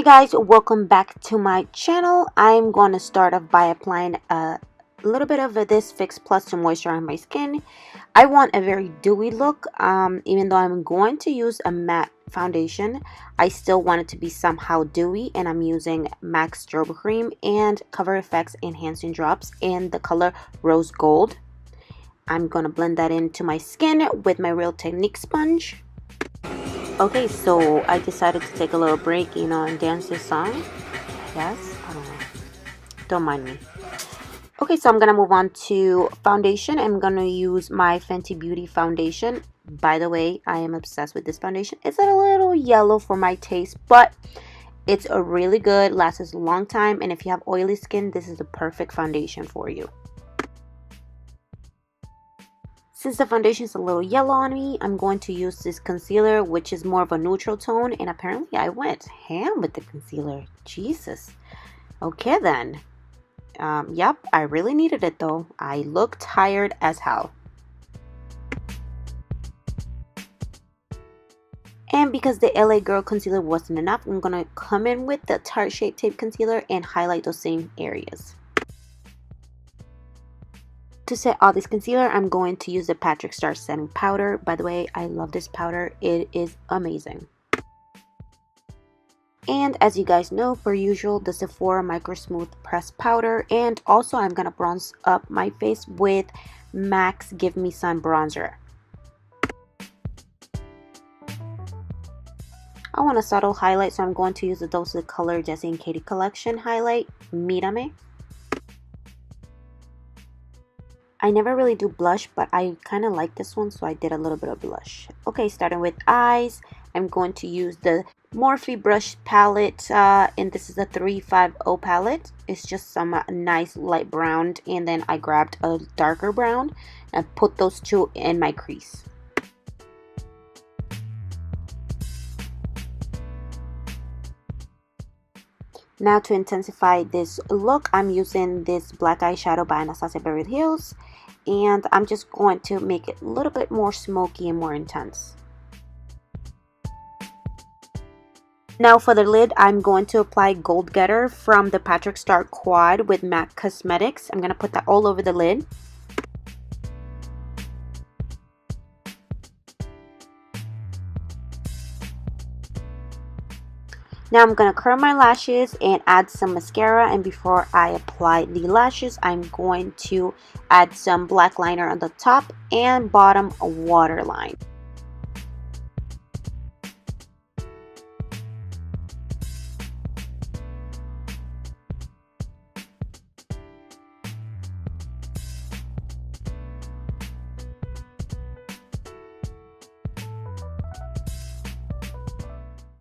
Hey guys, welcome back to my channel. I'm going to start off by applying a little bit of this Fix Plus to moisturize on my skin. I want a very dewy look. Even though I'm going to use a matte foundation, I still want it to be somehow dewy, and I'm using MAC Strobe Cream and Cover FX Enhancing Drops in the color Rose Gold. I'm going to blend that into my skin with my Real Technique sponge. Okay, so I decided to take a little break, and dance this song. Yes, I don't know. Don't mind me. Okay, so I'm going to move on to foundation. I'm going to use my Fenty Beauty foundation. By the way, I am obsessed with this foundation. It's a little yellow for my taste, but it's a really good, lasts a long time. And if you have oily skin, this is the perfect foundation for you. Since the foundation is a little yellow on me, I'm going to use this concealer, which is more of a neutral tone. And apparently I went ham with the concealer. Jesus. Okay then. Yep, I really needed it though. I look tired as hell. And because the LA Girl concealer wasn't enough, I'm going to come in with the Tarte Shape Tape concealer and highlight those same areas. To set all this concealer, I'm going to use the Patrick Star setting powder. By the way, I love this powder. It is amazing. And as you guys know, per usual, the Sephora Micro Smooth Pressed Powder. And also, I'm going to bronze up my face with MAC's Give Me Sun Bronzer. I want a subtle highlight, so I'm going to use the Dose of Color Jessie and Katie Collection highlight, Mírame. I never really do blush, but I kind of like this one, so I did a little bit of blush. Okay, starting with eyes, I'm going to use the Morphe brush palette, and this is a 350 palette. It's just some nice light brown, and then I grabbed a darker brown and put those two in my crease. Now to intensify this look, I'm using this black eyeshadow by Anastasia Beverly Hills, and I'm just going to make it a little bit more smoky and more intense. Now for the lid, I'm going to apply Gold Getter from the Patrick Star Quad with MAC Cosmetics. I'm going to put that all over the lid. Now I'm going to curl my lashes and add some mascara, and before I apply the lashes, I'm going to add some black liner on the top and bottom waterline.